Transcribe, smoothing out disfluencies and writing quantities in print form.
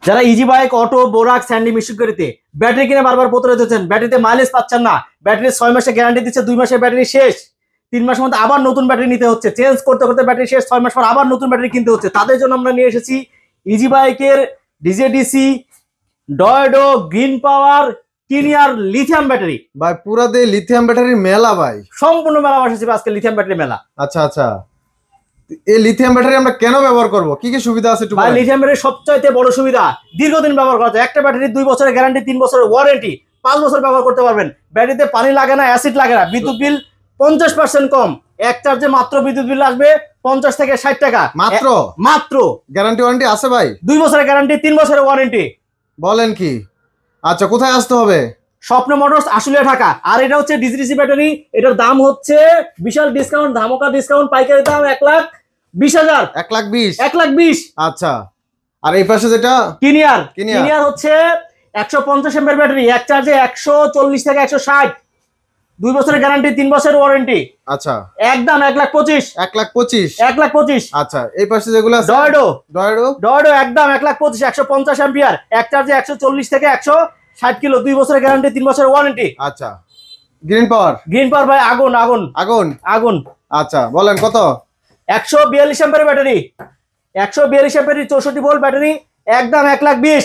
যারা easy bike, auto, বোরাক, স্যান্ডি মিশুকারিতে ব্যাটারি কিনে বারবার পত্র দিচ্ছেন, ব্যাটারিতে মাইলেজ পাচ্ছেন না, ব্যাটারি 6 মাসে গ্যারান্টি দিচ্ছে, 2 মাসে ব্যাটারি শেষ, 3 মাসের মধ্যে আবার নতুন ব্যাটারি নিতে হচ্ছে, চেঞ্জ করতে করতে ব্যাটারি শেষ, 6 মাস পর আবার নতুন ব্যাটারি কিনতে হচ্ছে। তাদের জন্য আমরা নিয়ে এসেছি ইজি বাইকের ডিজেডিসি ডয়ডো গ্রিন পাওয়ার টিনিয়ার লিথিয়াম ব্যাটারি। ভাই পুরা দিয়ে লিথিয়াম ব্যাটারির মেলা ভাই, সম্পূর্ণ মেলা বসেছে আজকে লিথিয়াম ব্যাটারি মেলা। আচ্ছা আচ্ছা, এই লিথিয়াম ব্যাটারি আমরা কেন ব্যবহার করব, কি কি সুবিধা আছে একটু ভাই বলেন। লিথিয়াম ব্যাটারি সবচাইতে বড় সুবিধা, দীর্ঘদিন ব্যবহার করা যায়। একটা ব্যাটারি 2 বছরের গ্যারান্টি, 3 বছরের ওয়ারেন্টি, 5 বছর ব্যবহার করতে পারবেন। ব্যাটারিতে পানি লাগে না, অ্যাসিড লাগে না, বিদ্যুৎ বিল 50% কম। এক চার্জে মাত্র বিদ্যুৎ বিল আসবে 50 থেকে 60 টাকা মাত্র। মাত্র গ্যারান্টি ওয়ারেন্টি আছে ভাই? 2 বছরের গ্যারান্টি, 3 বছরের ওয়ারেন্টি। বলেন কি? আচ্ছা, কোথায় আসতে হবে? স্বপ্ন মোটরস, আশুলিয়া, ঢাকা। আর এটা হচ্ছে ডিজিডিসি ব্যাটারি, এটার দাম হচ্ছে বিশাল ডিসকাউন্ট, ধামাকা ডিসকাউন্ট, পাইকারি দাম 1,20,000। 1,20,000? 1,20,000। আচ্ছা, আর এই পাশে যেটা টিনিয়ার হচ্ছে 150 এমএর ব্যাটারি, এক চার্জে 140 থেকে 160, 2 বছরের গ্যারান্টি, 3 বছরের ওয়ারেন্টি। আচ্ছা, একদম 1,25,000। 1,25,000? 1,25,000। আচ্ছা, এই পাশে যেগুলো আছে ডয়ডো একদম 1,25,000, 150 অ্যাম্পিয়ার, এক চার্জে 140 থেকে 160 কিলো, 2 বছরের গ্যারান্টি, 3 বছরের ওয়ারেন্টি। আচ্ছা, গ্রিন পাওয়ার ভাই আগুন আগুন আগুন আগুন। আচ্ছা, বলেন কত? 142 ampere battery, 142 ampere 64 volt battery, একদম 1,20,000।